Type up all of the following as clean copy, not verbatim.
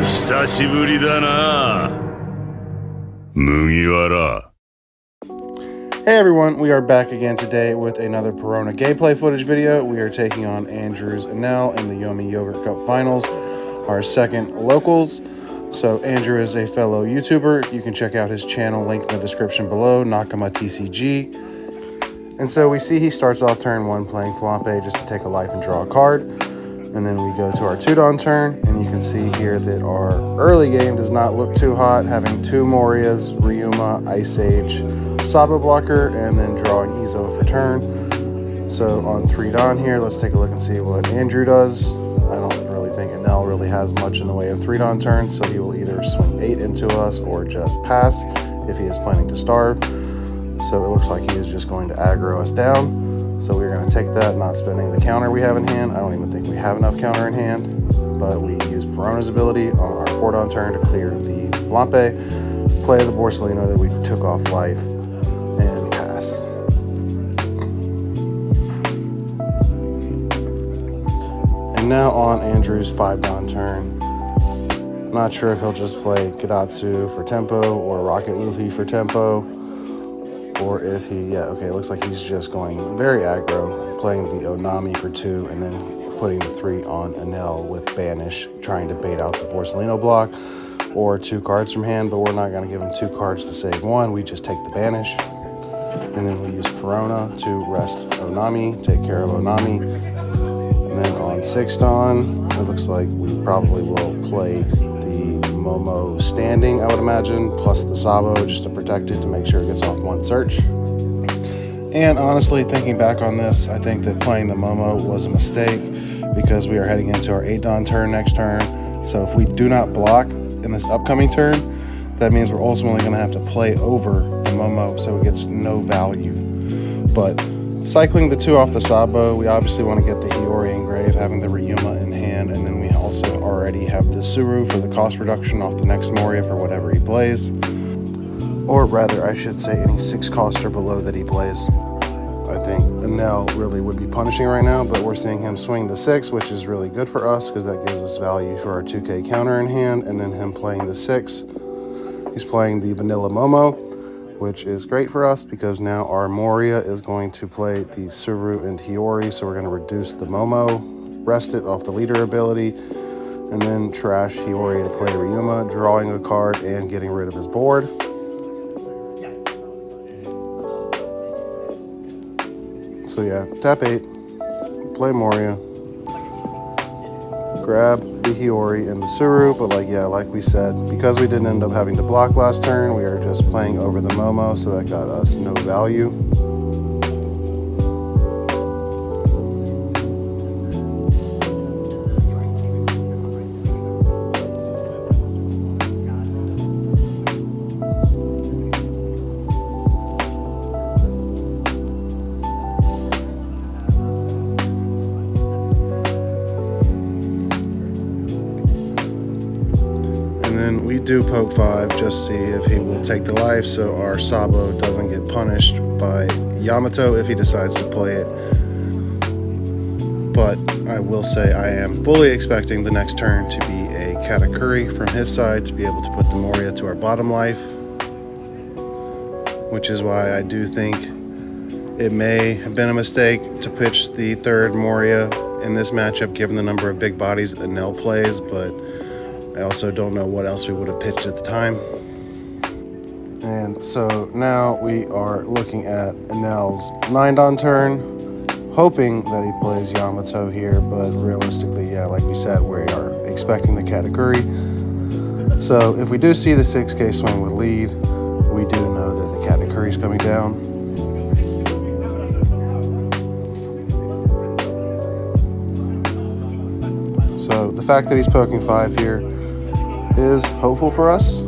久しぶりだな、麦わら。 Hey everyone, we are back again today with another Perona gameplay footage video. We are taking on Andrew's Enel in the Yomie Yogurt Cup Finals, our second locals. So Andrew is a fellow YouTuber. You can check out his channel, link in the description below, Nakama TCG. And so we see he starts off turn 1 playing Flampe just to take a life and draw a card. And then we go to our 2-Don turn, and you can see here that our early game does not look too hot, having 2 Morias, Ryuma, Ice Age, Sabo blocker, and then drawing Izo for turn. So on 3-Don here, let's take a look and see what Andrew does. I don't really think Enel really has much in the way of 3-Don turns, so he will either swing 8 into us or just pass if he is planning to starve. So it looks like he is just going to aggro us down. So we're going to take that, not spending the counter we have in hand. I don't even think we have enough counter in hand, but we use Perona's ability on our 4-Don turn to clear the Flampe, play the Borsalino that we took off life, and pass. And now on Andrew's 5-Don turn. Not sure if he'll just play Gadatsu for tempo or Rocket Luffy for tempo. Or if he, it looks like he's just going very aggro, playing the Onami for 2, and then putting the 3 on Enel with Banish, trying to bait out the Borsalino block, or 2 cards from hand, but we're not going to give him 2 cards to save 1, we just take the Banish. And then we use Perona to rest Onami, take care of Onami. And then on 6-Don, it looks like we probably will play the Momo standing, I would imagine, plus the Sabo just to protect it, to make sure it gets off 1 search. And honestly, thinking back on this, I think that playing the Momo was a mistake because we are heading into our 8-Don turn next turn. So if we do not block in this upcoming turn, that means we're ultimately going to have to play over the Momo, so it gets no value. But cycling the 2 off the Sabo, we obviously want to get the Hiyori engraved, having the Ryuma in hand, and then we also already have the Suru for the cost reduction off the next Moria for whatever he plays. Or rather, I should say any 6 cost or below that he plays. I think Enel really would be punishing right now, but we're seeing him swing the 6, which is really good for us because that gives us value for our 2k counter in hand, and then him playing the 6. He's playing the Vanilla Momo, which is great for us because now our Moria is going to play the Suru and Hiyori, so we're going to reduce the Momo, rest it off the leader ability, and then trash Hiyori to play Ryuma, drawing a card and getting rid of his board. So yeah, tap 8, play Moria, grab the Hiyori and the Suru, but like we said, because we didn't end up having to block last turn, we are just playing over the Momo, so that got us no value. Then we do poke 5, just see if he will take the life so our Sabo doesn't get punished by Yamato if he decides to play it. But I will say I am fully expecting the next turn to be a Katakuri from his side to be able to put the Moria to our bottom life, which is why I do think it may have been a mistake to pitch the 3rd Moria in this matchup given the number of big bodies Enel plays, but I also don't know what else we would have pitched at the time. And so now we are looking at Enel's 9-Don turn, hoping that he plays Yamato here, but realistically, like we said, we are expecting the Katakuri. So if we do see the 6k swing with lead, we do know that the Katakuri is coming down. So the fact that he's poking 5 here is hopeful for us.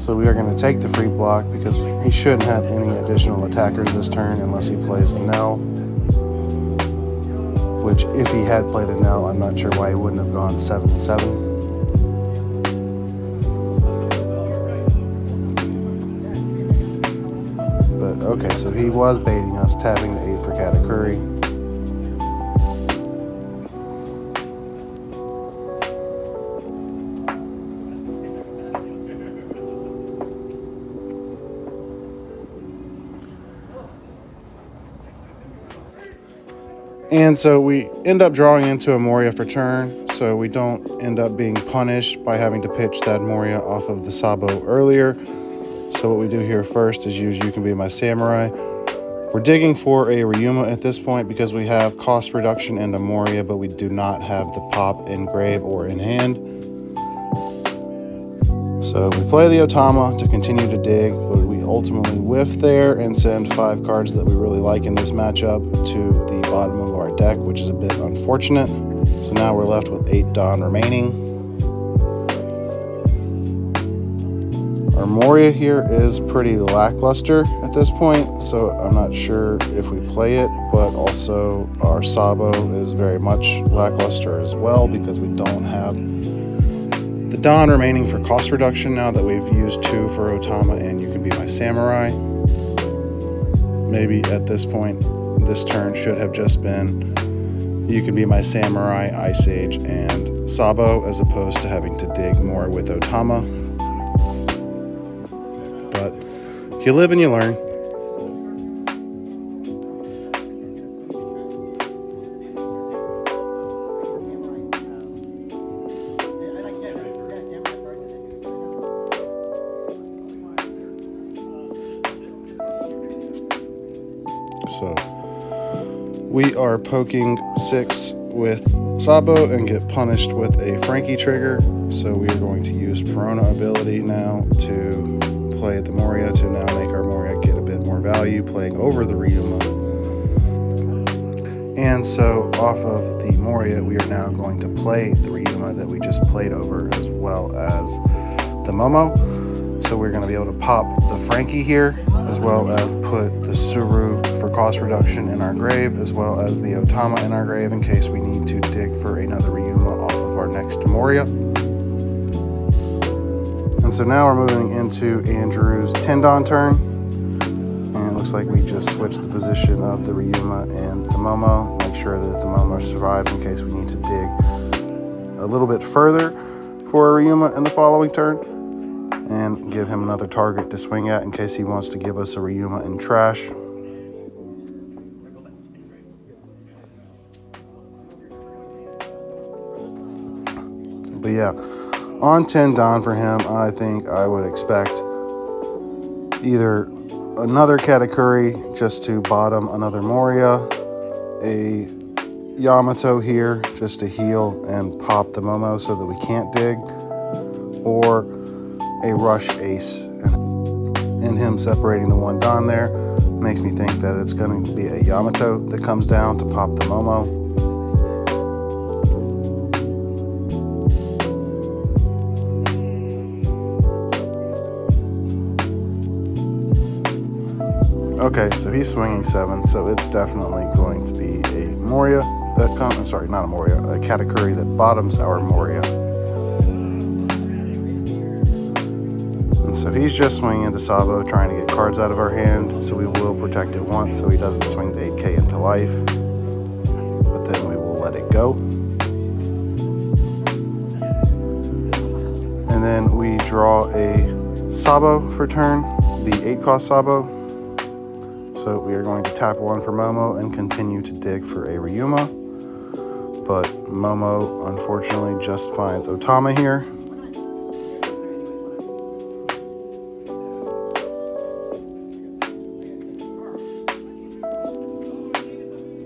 So we are going to take the free block because he shouldn't have any additional attackers this turn unless he plays Enel. Which, if he had played Enel, I'm not sure why he wouldn't have gone 7-7. But okay, so he was baiting us, tapping the 8 for Katakuri. And so we end up drawing into a Moria for turn, so we don't end up being punished by having to pitch that Moria off of the Sabo earlier. So what we do here first is use You Can Be My Samurai. We're digging for a Ryuma at this point because we have cost reduction and a Moria, but we do not have the pop in grave or in hand. So we play the Otama to continue to dig, but we ultimately whiff there and send 5 cards that we really like in this matchup to the bottom of our deck, which is a bit unfortunate. So now we're left with 8 Dawn remaining. Our Moria here is pretty lackluster at this point, so I'm not sure if we play it, but also our Sabo is very much lackluster as well because we don't have the Dawn remaining for cost reduction now that we've used 2 for Otama and You Can Be My Samurai. Maybe at this point, this turn should have just been You Can Be My Samurai, Ice Age, and Sabo, as opposed to having to dig more with Otama. But you live and you learn. So we are poking 6 with Sabo and get punished with a Frankie trigger. So we are going to use Perona ability now to play the Moria to now make our Moria get a bit more value, playing over the Ryuma. And so off of the Moria, we are now going to play the Ryuma that we just played over, as well as the Momo. So we're going to be able to pop the Frankie here, as well as put the Suru for cost reduction in our grave, as well as the Otama in our grave in case we need to dig for another Ryuma off of our next Moria. And so now we're moving into Andrew's 10 Dawn turn. And it looks like we just switched the position of the Ryuma and the Momo. Make sure that the Momo survives in case we need to dig a little bit further for a Ryuma in the following turn. And give him another target to swing at in case he wants to give us a Ryuma in trash. But yeah, on 10 Dawn for him, I think I would expect either another Katakuri just to bottom another Moria, a Yamato here just to heal and pop the Momo so that we can't dig, or a Rush Ace. And him separating the 1 Dawn there makes me think that it's going to be a Yamato that comes down to pop the Momo. Okay, so he's swinging 7, so it's definitely going to be a Moria that comes, I'm sorry, not a Moria, a Katakuri that bottoms our Moria. And so he's just swinging into Sabo, trying to get cards out of our hand, so we will protect it once so he doesn't swing the 8k into life, but then we will let it go. And then we draw a Sabo for turn, the 8-cost Sabo. So we are going to tap 1 for Momo and continue to dig for a Ryuma. But Momo, unfortunately, just finds Otama here.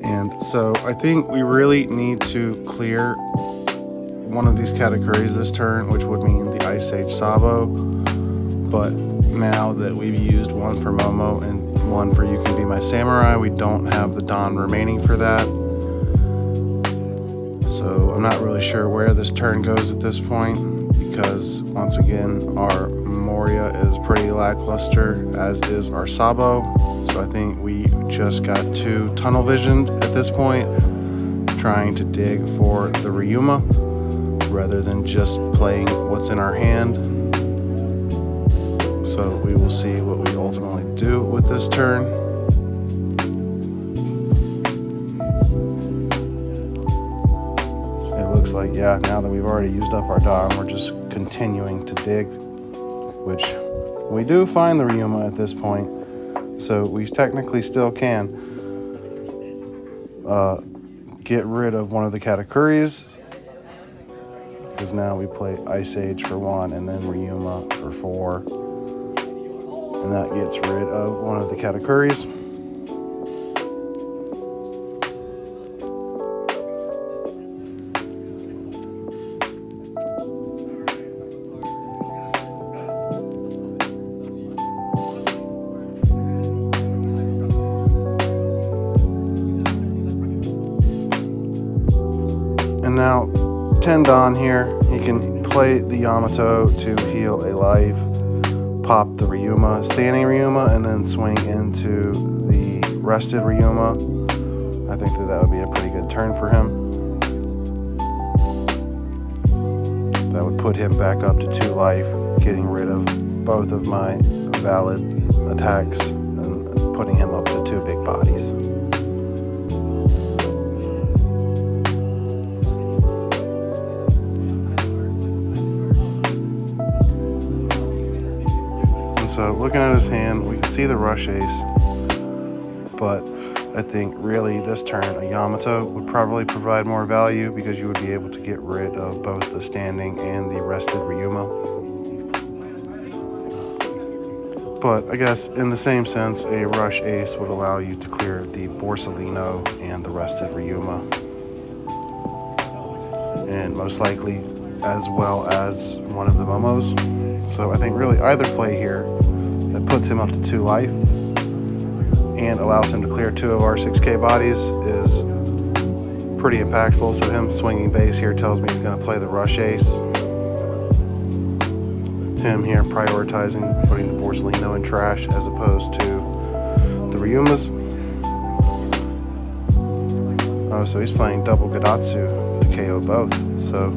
And so I think we really need to clear one of these Katakuris this turn, which would mean the Ice Age Sabo. But now that we've used 1 for Momo and 1 for You Can Be My Samurai, we don't have the Dawn remaining for that. So I'm not really sure where this turn goes at this point, because once again our Moria is pretty lackluster, as is our Sabo. So I think we just got too tunnel visioned at this point, trying to dig for the Ryuma rather than just playing what's in our hand. So we will see what we ultimately do with this turn. It looks like, yeah, now that we've already used up our Dawn, we're just continuing to dig, which we do find the Ryuma at this point. So we technically still can get rid of one of the Katakuris, because now we play Ice Age for 1 and then Ryuma for 4. And that gets rid of one of the Katakuris. And now Tendon here, he can play the Yamato to heal a life, pop the Ryuma, standing Ryuma, and then swing into the rested Ryuma. I think that would be a pretty good turn for him. That would put him back up to 2 life, getting rid of both of my valid attacks and putting him up to 2 big bodies. So looking at his hand, we can see the rush ace, but I think really this turn a Yamato would probably provide more value because you would be able to get rid of both the standing and the rested Ryuma. But I guess in the same sense, a rush ace would allow you to clear the Borsalino and the rested Ryuma. And most likely as well as one of the Momos. So I think really either play here that puts him up to 2 life and allows him to clear 2 of our 6K bodies is pretty impactful. So him swinging base here tells me he's going to play the rush ace. Him here prioritizing putting the Borsalino in trash as opposed to the Ryumas. Oh, so he's playing double Gadatsu to KO both. So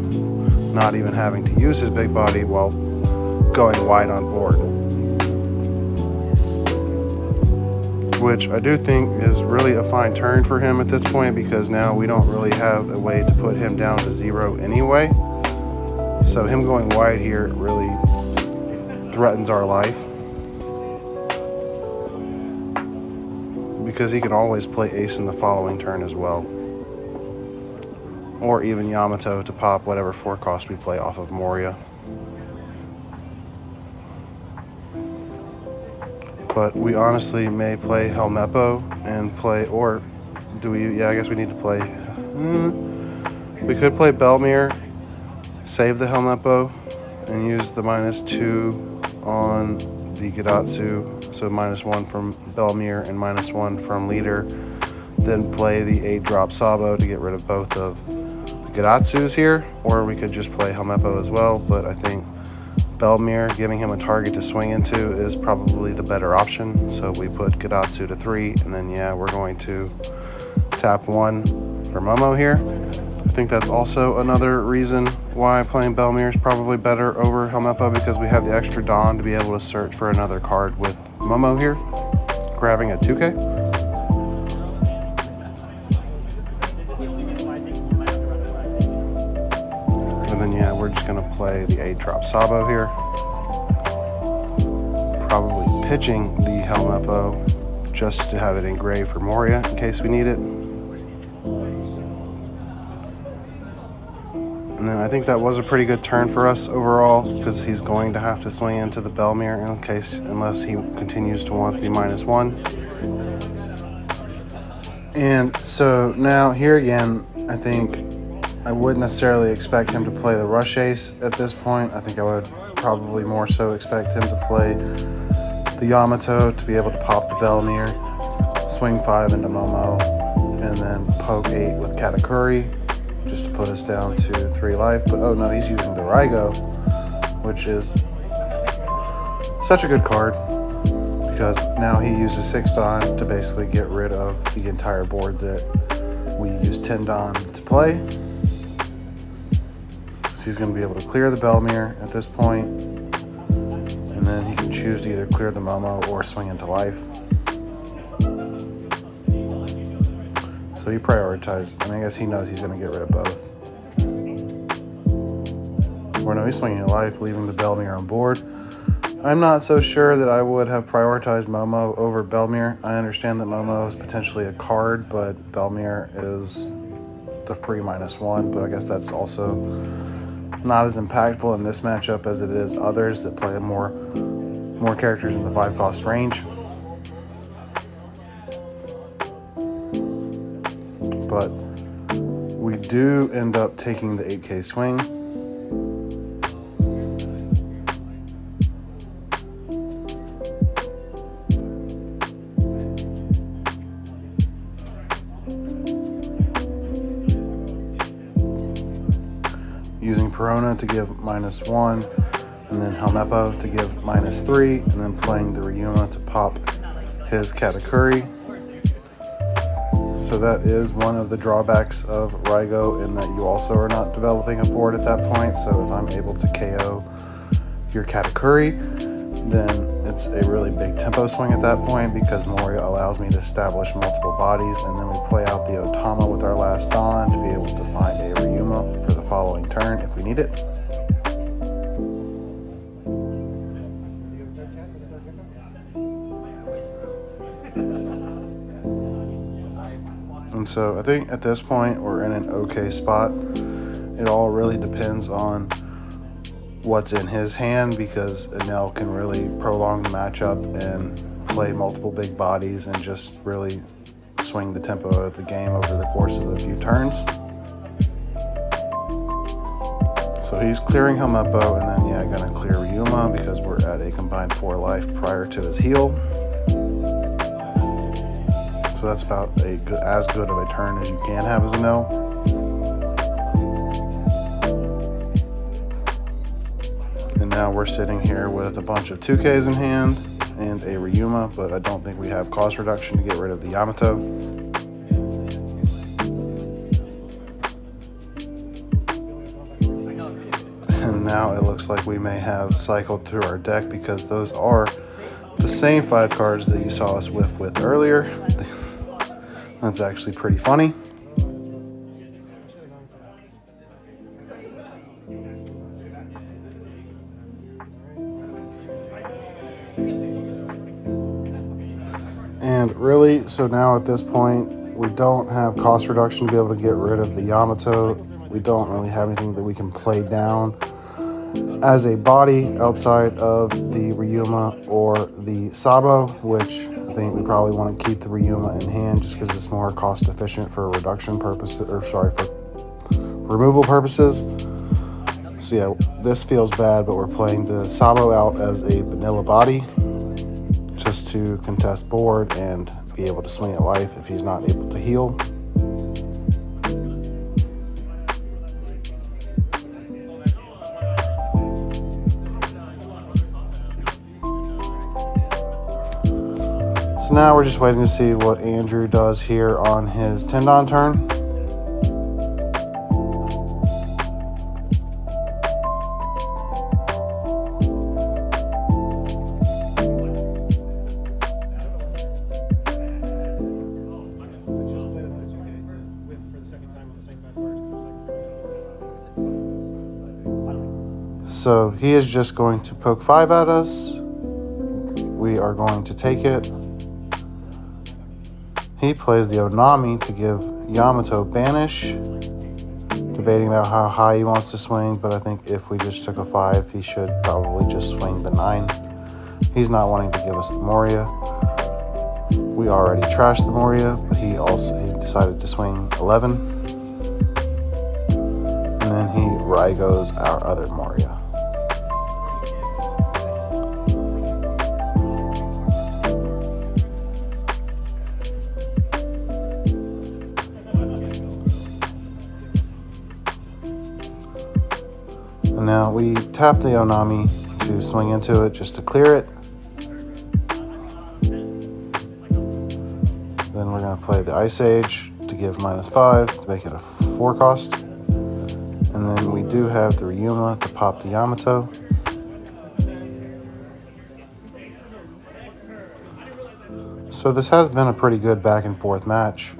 not even having to use his big body while going wide on board, which I do think is really a fine turn for him at this point, because now we don't really have a way to put him down to 0 anyway. So him going wide here really threatens our life, because he can always play ace in the following turn as well, or even Yamato to pop whatever 4 cost we play off of Moria. But we honestly may play Helmeppo and play, or do we? Yeah, I guess we need to play. We could play Belmir, save the Helmeppo, and use the -2 on the Gadatsu. So -1 from Belmir and -1 from Leader. Then play the 8-drop Sabo to get rid of both of the Gadatsus here. Or we could just play Helmeppo as well, but I think Belmir, giving him a target to swing into, is probably the better option. So we put Gadatsu to 3, and then yeah, we're going to tap 1 for Momo here. I think that's also another reason why playing Belmir is probably better over Helmeppo, because we have the extra Dawn to be able to search for another card with Momo here, grabbing a 2K. And then yeah, we're just gonna play the 8-drop Sabo here. Probably pitching the Helmeppo just to have it engraved for Moria in case we need it. And then I think that was a pretty good turn for us overall, because he's going to have to swing into the Belmir in case, unless he continues to want the -1. And so now here again, I think I wouldn't necessarily expect him to play the rush ace at this point. I think I would probably more so expect him to play the Yamato to be able to pop the Belmir, swing 5 into Momo, and then poke 8 with Katakuri just to put us down to 3 life. But oh no, he's using the Raigo, which is such a good card, because now he uses 6 Dawn to basically get rid of the entire board that we use 10 Dawn to play. So he's going to be able to clear the Belmir at this point, and then he can choose to either clear the Momo or swing into life. So he prioritized, I mean, I guess he knows he's going to get rid of both. Or no, he's swinging into life, leaving the Belmir on board. I'm not so sure that I would have prioritized Momo over Belmir. I understand that Momo is potentially a card, but Belmir is the free -1, but I guess that's also not as impactful in this matchup as it is others that play more characters in the 5-cost range. But we do end up taking the 8K swing. Using Perona to give -1, and then Helmeppo to give -3, and then playing the Ryuma to pop his Katakuri. So that is one of the drawbacks of Raigo, in that you also are not developing a board at that point. So if I'm able to KO your Katakuri, then it's a really big tempo swing at that point, because Moria allows me to establish multiple bodies, and then we play out the Otama with our last Dawn to be able to find a Ryuma for the following turn if we need it. And so I think at this point we're in an okay spot. It all really depends on what's in his hand, because Enel can really prolong the matchup and play multiple big bodies and just really swing the tempo of the game over the course of a few turns. So he's clearing Helmeppo, and then gonna clear Ryuma because we're at a combined 4 life prior to his heal. So that's about as good of a turn as you can have as Enel. And now we're sitting here with a bunch of 2Ks in hand and a Ryuma, but I don't think we have cost reduction to get rid of the Yamato. And now it looks like we may have cycled through our deck, because those are the same 5 cards that you saw us whiff with earlier. That's actually pretty funny. And really, so now at this point, we don't have cost reduction to be able to get rid of the Yamato. We don't really have anything that we can play down as a body outside of the Ryuma or the Sabo, which I think we probably want to keep the Ryuma in hand just because it's more cost efficient for reduction purposes, or sorry, for removal purposes. So yeah, this feels bad, but we're playing the Sabo out as a vanilla body just to contest board and be able to swing at life if he's not able to heal. So now we're just waiting to see what Andrew does here on his Tendon turn. So he is just going to poke 5 at us. We are going to take it. He plays the Onami to give Yamato banish. Debating about how high he wants to swing, but I think if we just took a 5, he should probably just swing the 9. He's not wanting to give us the Moria. We already trashed the Moria, but he decided to swing 11. And then he Raigos our other Moria. And now we tap the Onami to swing into it just to clear it. Then we're going to play the Ice Age to give -5 to make it a 4 cost. And then we do have the Ryuma to pop the Yamato. So this has been a pretty good back and forth match.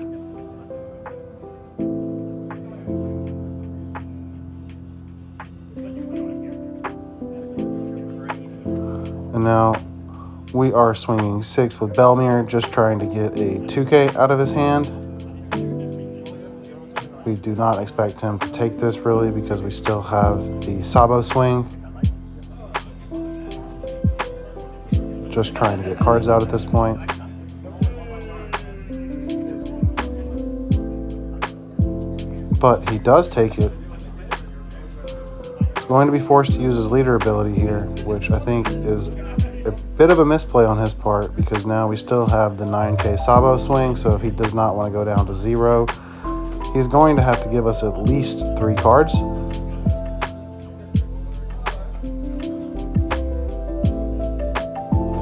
And now we are swinging 6 with Belmir, just trying to get a 2K out of his hand. We do not expect him to take this really because we still have the Sabo swing. Just trying to get cards out at this point. But he does take it. He's going to be forced to use his leader ability here, which I think is a bit of a misplay on his part because now we still have the 9K Sabo swing. So if he does not want to go down to 0, he's going to have to give us at least 3 cards.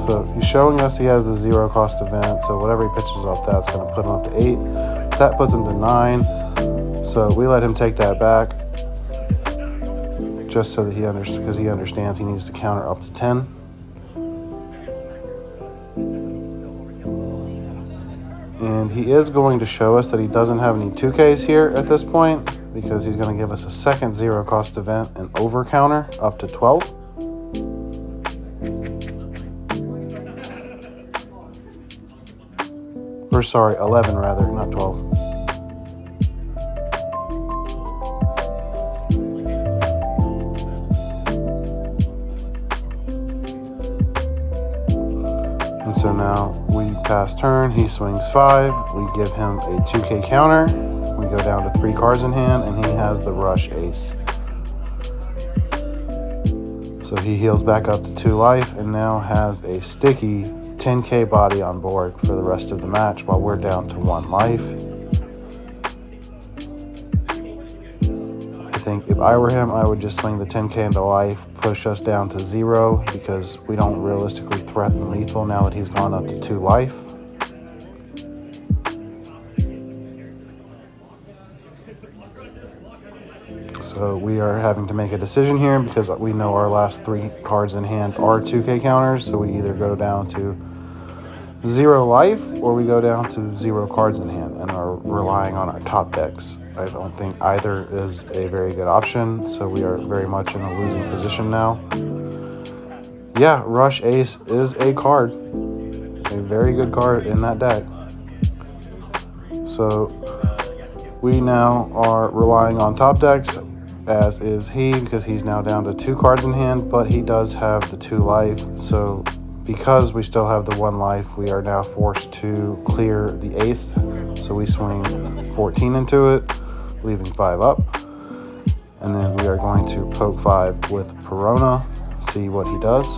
So he's showing us he has the 0 cost event. So whatever he pitches off, that's going to put him up to 8. That puts him to 9. So we let him take that back just so that he understands he needs to counter up to 10. And he is going to show us that he doesn't have any 2Ks here at this point because he's going to give us a second 0 cost event and over counter up to 12. Or sorry, 11 rather, not 12. And so now we pass turn, he swings 5, we give him a 2K counter, we go down to 3 cards in hand, and he has the rush ace. So he heals back up to 2 life and now has a sticky 10K body on board for the rest of the match while we're down to 1 life. I think if I were him, I would just swing the 10K into life, push us down to 0 because we don't realistically threaten lethal now that he's gone up to 2 life. So we are having to make a decision here because we know our last 3 cards in hand are 2K counters. So we either go down to 0 life or we go down to 0 cards in hand and are relying on our top decks. I don't think either is a very good option. So we are very much in a losing position now. Yeah, Rush Ace is a card. A very good card in that deck. So we now are relying on top decks, as is he, because he's now down to 2 cards in hand, but he does have the 2 life. So because we still have the 1 life, we are now forced to clear the ace. So we swing 14 into it, leaving 5 up. And then we are going to poke 5 with Perona, see what he does.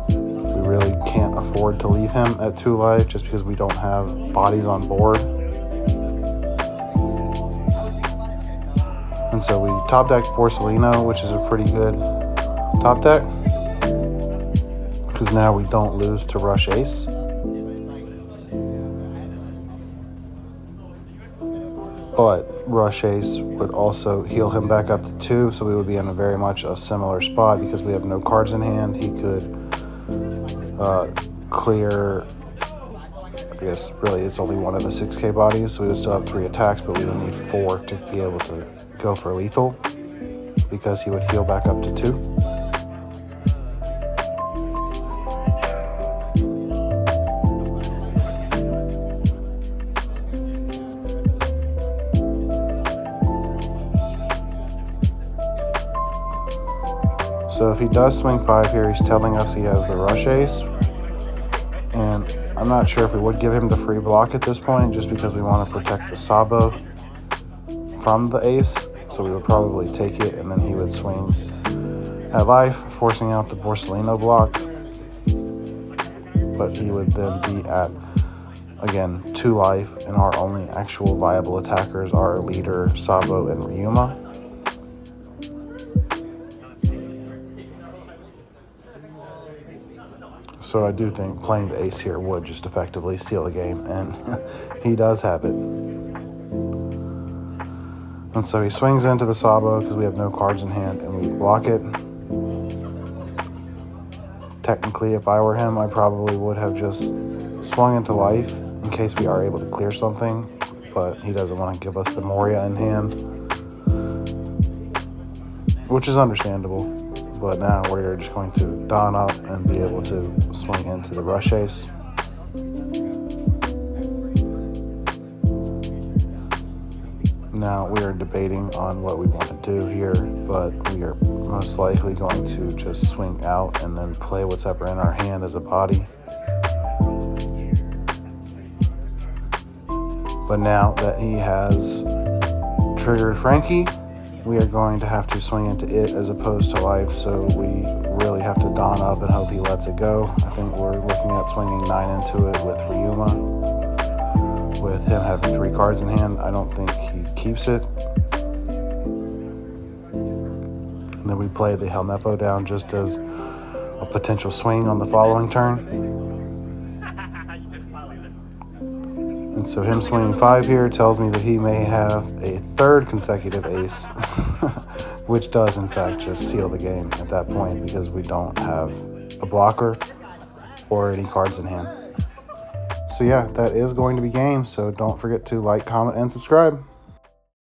We really can't afford to leave him at 2 life just because we don't have bodies on board. And so we top deck Porcelino, which is a pretty good top deck, because now we don't lose to Rush Ace. But Rush Ace would also heal him back up to 2, so we would be in a very much a similar spot because we have no cards in hand. He could clear, I guess really it's only one of the 6K bodies, so we would still have 3 attacks, but we would need 4 to be able to go for lethal because he would heal back up to 2. So if he does swing 5 here, he's telling us he has the Rush Ace. And I'm not sure if we would give him the free block at this point just because we want to protect the Sabo from the ace. So we would probably take it and then he would swing at life, forcing out the Porcelino block. But he would then be at, again, 2 life, and our only actual viable attackers are leader, Sabo, and Ryuma. So I do think playing the ace here would just effectively seal the game, and he does have it. And so he swings into the Sabo because we have no cards in hand, and we block it. Technically, if I were him, I probably would have just swung into life in case we are able to clear something, but he doesn't want to give us the Moria in hand, which is understandable. But now we're just going to don up and be able to swing into the Rush Ace. Now we are debating on what we want to do here, but we are most likely going to just swing out and then play whatever in our hand as a body. But now that he has triggered Frankie, we are going to have to swing into it as opposed to life, so we really have to don up and hope he lets it go. I think we're looking at swinging 9 into it with Ryuma. With him having 3 cards in hand, I don't think he keeps it. And then we play the Helmeppo down just as a potential swing on the following turn. And so him swinging 5 here tells me that he may have a 3rd consecutive ace, which does in fact just seal the game at that point because we don't have a blocker or any cards in hand. So yeah, that is going to be game. So don't forget to like, comment, and subscribe.